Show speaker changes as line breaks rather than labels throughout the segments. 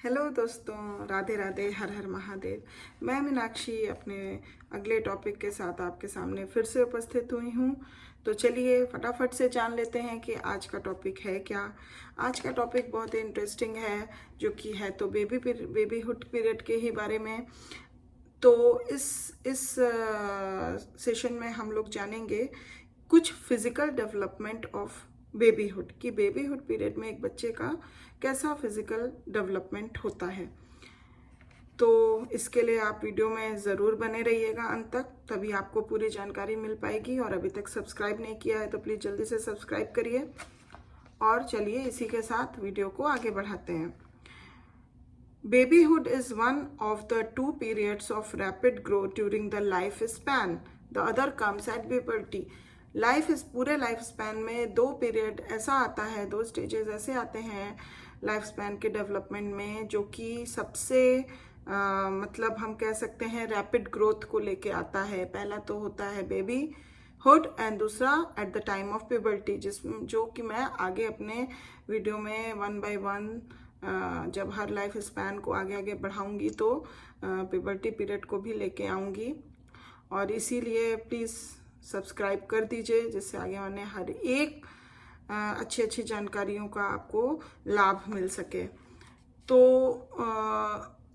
Hello दोस्तों, राधे राधे, हर हर महादेव। मैं मीनाक्षी अपने अगले टॉपिक के साथ आपके सामने फिर से उपस्थित हुई हूँ। तो चलिए फटाफट से जान लेते हैं कि आज का टॉपिक है क्या। आज का टॉपिक बहुत ही इंटरेस्टिंग है, जो कि है तो बेबीहुड पीरियड के ही बारे में। तो इस सेशन में हम लोग जानेंगे कुछ फिजिकल डेवलपमेंट ऑफ बेबीहुड, कि बेबीहुड पीरियड में एक बच्चे का कैसा फिजिकल डेवलपमेंट होता है। तो इसके लिए आप वीडियो में ज़रूर बने रहिएगा अंत तक, तभी आपको पूरी जानकारी मिल पाएगी। और अभी तक सब्सक्राइब नहीं किया है तो प्लीज़ जल्दी से सब्सक्राइब करिए। और चलिए इसी के साथ वीडियो को आगे बढ़ाते हैं। Babyhood is one of the two periods of rapid growth during the life span. The other comes at puberty. पूरे लाइफ स्पैन में दो पीरियड ऐसा आता है, दो स्टेजेस ऐसे आते हैं लाइफ स्पैन के डेवलपमेंट में, जो कि सबसे मतलब हम कह सकते हैं रैपिड ग्रोथ को लेके आता है। पहला तो होता है बेबी हुड एंड दूसरा at the time of puberty, जो कि मैं आगे अपने वीडियो में वन बाय वन जब हर लाइफ स्पैन को आगे आगे बढ़ाऊंगी तो प्यूबर्टी पीरियड को भी लेके आऊंगी। और इसीलिए प्लीज़ सब्सक्राइब कर दीजिए, जिससे आगे आने हर एक अच्छी अच्छी जानकारियों का आपको लाभ मिल सके। तो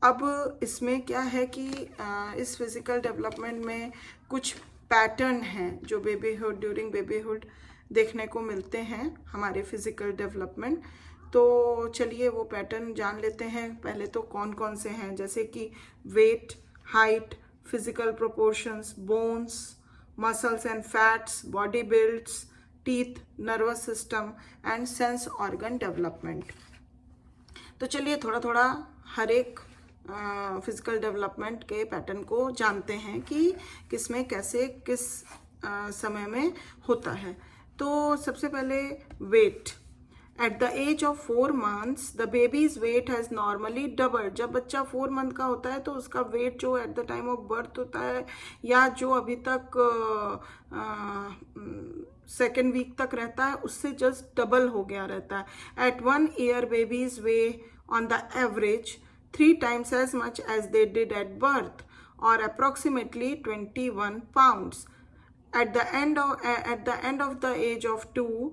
अब इसमें क्या है कि इस फिजिकल डेवलपमेंट में कुछ पैटर्न हैं जो ड्यूरिंग बेबीहुड देखने को मिलते हैं हमारे फिजिकल डेवलपमेंट। तो चलिए वो पैटर्न जान लेते हैं। पहले तो कौन कौन से हैं, जैसे कि weight, height, physical proportions, bones, muscles and fats, body builds, teeth, nervous system and sense organ development. तो चलिए थोड़ा थोड़ा हर एक फिजिकल डेवलपमेंट के पैटर्न को जानते हैं कि किसमें कैसे किस समय में होता है। तो सबसे पहले wait. At the age of 4 months, the baby's weight has normally doubled. जब बच्चा 4 मंथ का होता है तो उसका वेट जो at the time of birth होता है, या जो अभी तक सेकेंड वीक तक रहता है, उससे जस्ट डबल हो गया रहता है। At 1 year, babies weigh on the average 3 times as much as they did at birth, or approximately 21 pounds. At the end of the age of 2,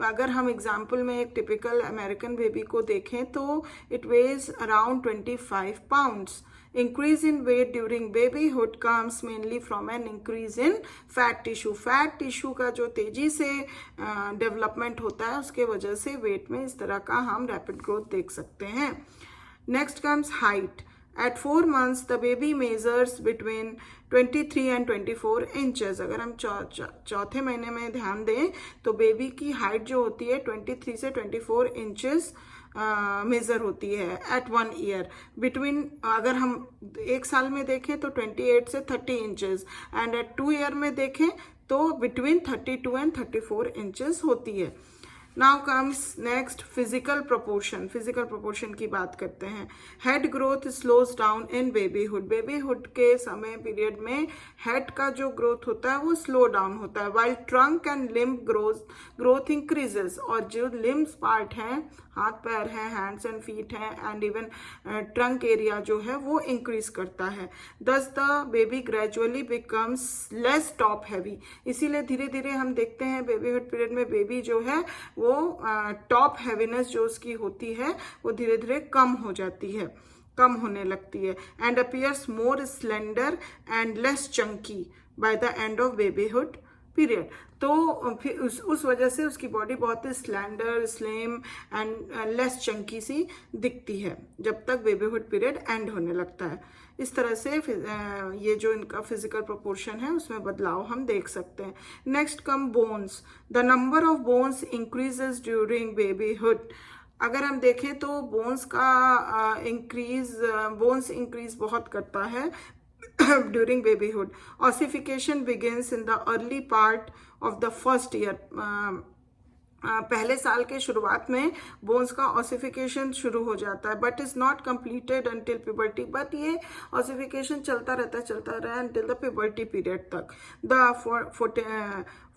अगर हम एग्जाम्पल में एक टिपिकल अमेरिकन बेबी को देखें तो it weighs around 25 pounds. Increase in weight during babyhood comes mainly from an increase in fat tissue. Fat tissue का जो तेजी से डेवलपमेंट होता है, उसके वजह से वेट में इस तरह का हम रैपिड ग्रोथ देख सकते हैं। Next comes height. At 4 months, the baby measures between 23 and 24 inches. अगर हम चौथे महीने में ध्यान दें तो बेबी की हाइट जो होती है 23 से 24 इंचेस मेजर होती है एट 1 ईयर। बिटवीन अगर हम 1 साल में देखें तो 28 से 30 इंचेस, एंड एट 2 ईयर में देखें तो बिटवीन 32 एंड 34 इंचेस होती है। Now comes next physical proportion. Physical proportion की बात करते हैं। Head growth slows down in babyhood. Babyhood के समय पीरियड में हेड का जो ग्रोथ होता है वो स्लो डाउन होता है, while trunk and limb growth increases. और जो लिम्स पार्ट हैं, हाथ पैर हैं, हैंड्स एंड फीट हैं, एंड इवन ट्रंक एरिया जो है वो इंक्रीज करता है। दस the baby gradually becomes less top heavy. इसीलिए धीरे धीरे हम देखते हैं बेबीहुड पीरियड में बेबी जो है वो टॉप हैवीनेस जो उसकी होती है वो धीरे धीरे कम हो जाती है, कम होने लगती है, and appears more slender and less chunky by the end of babyhood period. तो फिर उस वजह से उसकी बॉडी बहुत ही slender, slim and less chunky सी दिखती है जब तक बेबीहुड पीरियड एंड होने लगता है। इस तरह से ये जो इनका फिजिकल प्रोपोर्शन है उसमें बदलाव हम देख सकते हैं। Next come bones. The number of bones increases during babyhood. अगर हम देखें तो बोन्स इंक्रीज बहुत करता है during babyhood. Ossification begins in the early part of the first year. पहले साल के शुरुआत में बोन्स का ऑसिफिकेशन शुरू हो जाता है, but is not completed until puberty. But ये ऑसिफिकेशन चलता रहा अंटिल द प्यूबर्टी पीरियड तक। द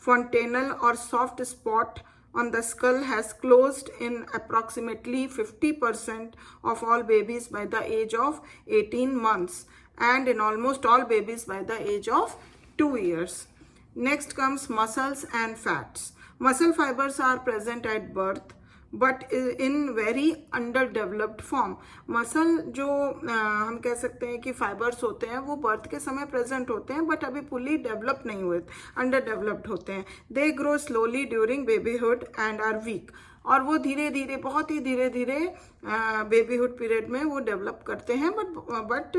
फोंटेनल और soft spot on the skull has closed in approximately 50% of all babies by the age of 18 months and in almost all babies by the age of 2 years. Next comes muscles and fats. Muscle fibers are present at birth but in very under developed form. Muscle जो हम कह सकते हैं कि fibres होते हैं वो birth के समय प्रेजेंट होते हैं बट अभी फुली डेवलप नहीं हुए, अंडर डेवलप्ड होते हैं. They grow slowly during babyhood and are weak. और वो धीरे धीरे, बहुत ही धीरे धीरे बेबीहुड पीरियड में वो डेवलप करते हैं बट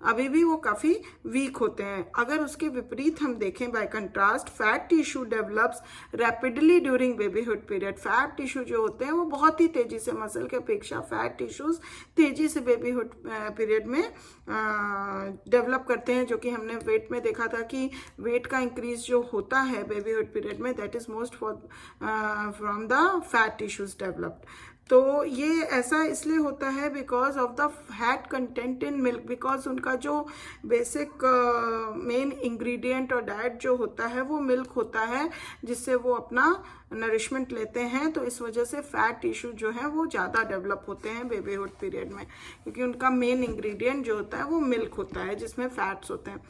अभी भी वो काफ़ी वीक होते हैं. अगर उसके विपरीत हम देखें bye contrast, fat tissue develops rapidly during babyhood period. Fat tissue जो होते हैं वो बहुत ही तेजी से, मसल के अपेक्षा फैट टिश्यूज तेजी से बेबीहुड पीरियड में डेवलप करते हैं, जो कि हमने वेट में देखा था कि वेट का इंक्रीज जो होता है बेबीहुड पीरियड में that is most from the fat tissues developed. तो ये ऐसा इसलिए होता है because of the fat content in milk, because उनका जो बेसिक मेन इंग्रेडिएंट और डाइट जो होता है वो मिल्क होता है जिससे वो अपना नरिशमेंट लेते हैं. तो इस वजह से फैट टिश्यू जो है वो ज़्यादा डेवलप होते हैं बेबीहुड पीरियड में, क्योंकि उनका मेन इंग्रेडिएंट जो होता है वो मिल्क होता है जिसमें फैट्स होते हैं.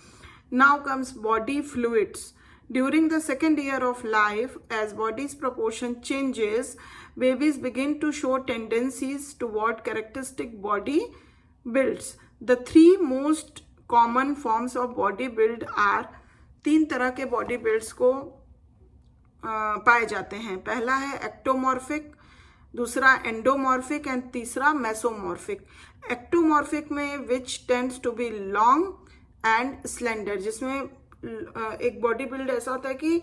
Now comes body fluids. During the second year of life, as body's proportion changes, babies begin to show tendencies toward characteristic body builds. The three most common forms of body build are, 3 तरह के body builds को पाए जाते हैं. पहला है ectomorphic, दूसरा endomorphic and तीसरा मेसोमॉर्फिक. एक्टोमॉर्फिक में which tends to be long and slender, जिसमें एक बॉडी बिल्ड ऐसा होता है कि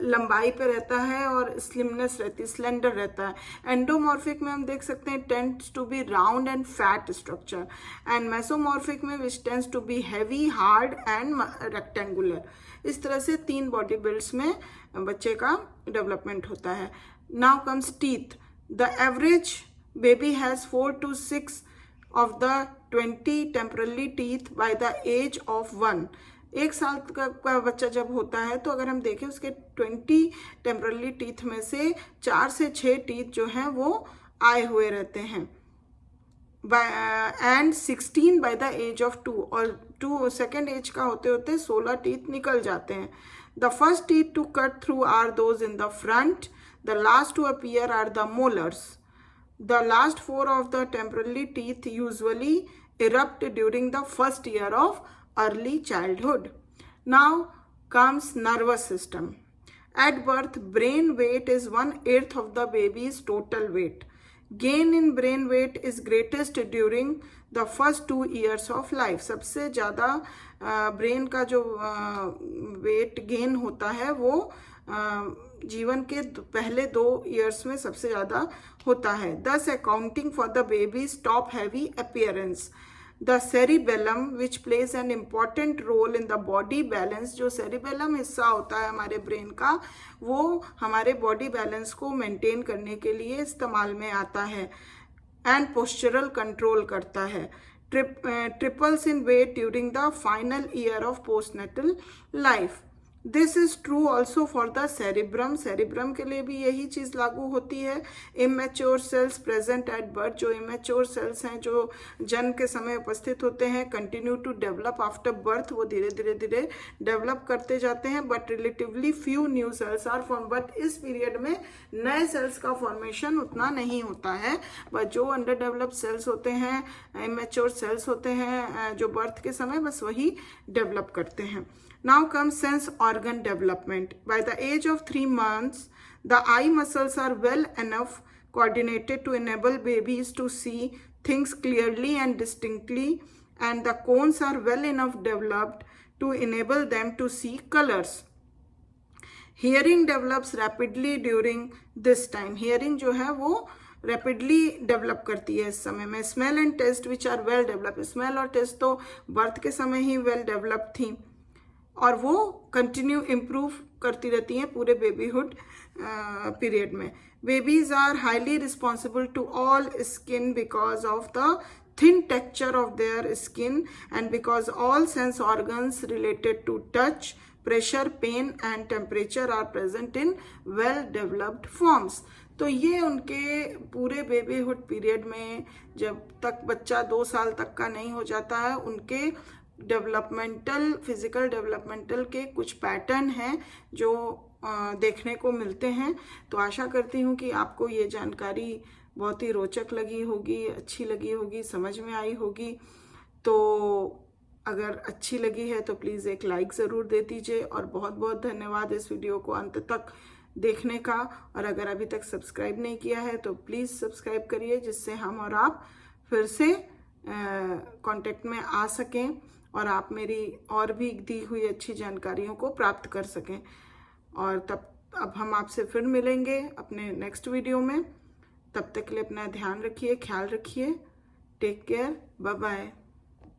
लंबाई पे रहता है और स्लिमनेस रहती है, स्लेंडर रहता है. एंडोमॉर्फिक में हम देख सकते हैं tends to be round and fat structure. And mesomorphic में which tends to be heavy, hard and rectangular. इस तरह से 3 बॉडी बिल्ड्स में बच्चे का डेवलपमेंट होता है. Now comes teeth. The average baby has 4 to 6 of the 20 temporary teeth by the age of 1. 1 साल का बच्चा जब होता है तो अगर हम देखें उसके 20 टेम्परली टीथ में से 4 से 6 टीथ जो हैं वो आए हुए रहते हैं. And 16 by the age of 2, और सेकेंड एज का होते होते 16 टीथ निकल जाते हैं. The first teeth to cut through are those in the front. The last to appear are the molars. The last 4 of the temporary teeth usually erupt during the first year of early childhood. Now comes nervous system. At birth, brain weight is 1/8 of the baby's total weight. Gain in brain weight is greatest during the first 2 years of life. सबसे ज़्यादा brain का जो weight gain होता है वो जीवन के पहले 2 ईयर्स में सबसे ज़्यादा होता है. Thus accounting for the baby's top heavy appearance. The cerebellum which plays an important role in the body balance, जो cerebellum हिस्सा होता है हमारे ब्रेन का वो हमारे बॉडी बैलेंस को मेंटेन करने के लिए इस्तेमाल में आता है एंड पोस्चरल कंट्रोल करता है. Triples in weight during the final year of postnatal life. This is true also for the cerebrum. Cerebrum के लिए भी यही चीज़ लागू होती है. Immature cells present at birth, जो इमेच्योर सेल्स हैं जो जन्म के समय उपस्थित होते हैं, continue to develop after birth. वो धीरे धीरे धीरे डेवलप करते जाते हैं but relatively few new cells are form. But इस पीरियड में नए सेल्स का फॉर्मेशन उतना नहीं होता है. बट जो अंडर डेवलप्ड सेल्स होते हैं, इमेच्योर सेल्स होते हैं जो बर्थ के समय, बस वही डेवलप करते हैं. Now comes sense organ development. By the age of 3 months, the eye muscles are well enough coordinated to enable babies to see things clearly and distinctly, and the cones are well enough developed to enable them to see colors. Hearing develops rapidly during this time. Hearing जो है वो rapidly develop करती है इस समय में. Smell and taste which are well develop. Smell और taste तो बर्थ के समय ही वेल डेवलप थी और वो कंटिन्यू इम्प्रूव करती रहती हैं पूरे बेबीहुड पीरियड में. Babies are highly responsible to all skin because of the thin texture of their skin and because all sense organs related to touch, pressure, pain and temperature are present in well developed forms. तो ये उनके पूरे babyhood period में, जब तक बच्चा 2 साल तक का नहीं हो जाता है, उनके डेवलपमेंटल, फिजिकल डेवलपमेंटल के कुछ पैटर्न हैं जो देखने को मिलते हैं। तो आशा करती हूँ कि आपको ये जानकारी बहुत ही रोचक लगी होगी, अच्छी लगी होगी, समझ में आई होगी। तो अगर अच्छी लगी है तो प्लीज़ एक लाइक ज़रूर दे दीजिए, और बहुत बहुत धन्यवाद इस वीडियो को अंत तक देखने का। और अगर अभी तक सब्सक्राइब नहीं किया है तो प्लीज़ सब्सक्राइब करिए, जिससे हम और आप फिर से कांटेक्ट में आ सकें और आप मेरी और भी दी हुई अच्छी जानकारियों को प्राप्त कर सकें। और अब हम आपसे फिर मिलेंगे अपने नेक्स्ट वीडियो में। तब तक के लिए अपना ध्यान रखिए, ख्याल रखिए। Take care, bye bye.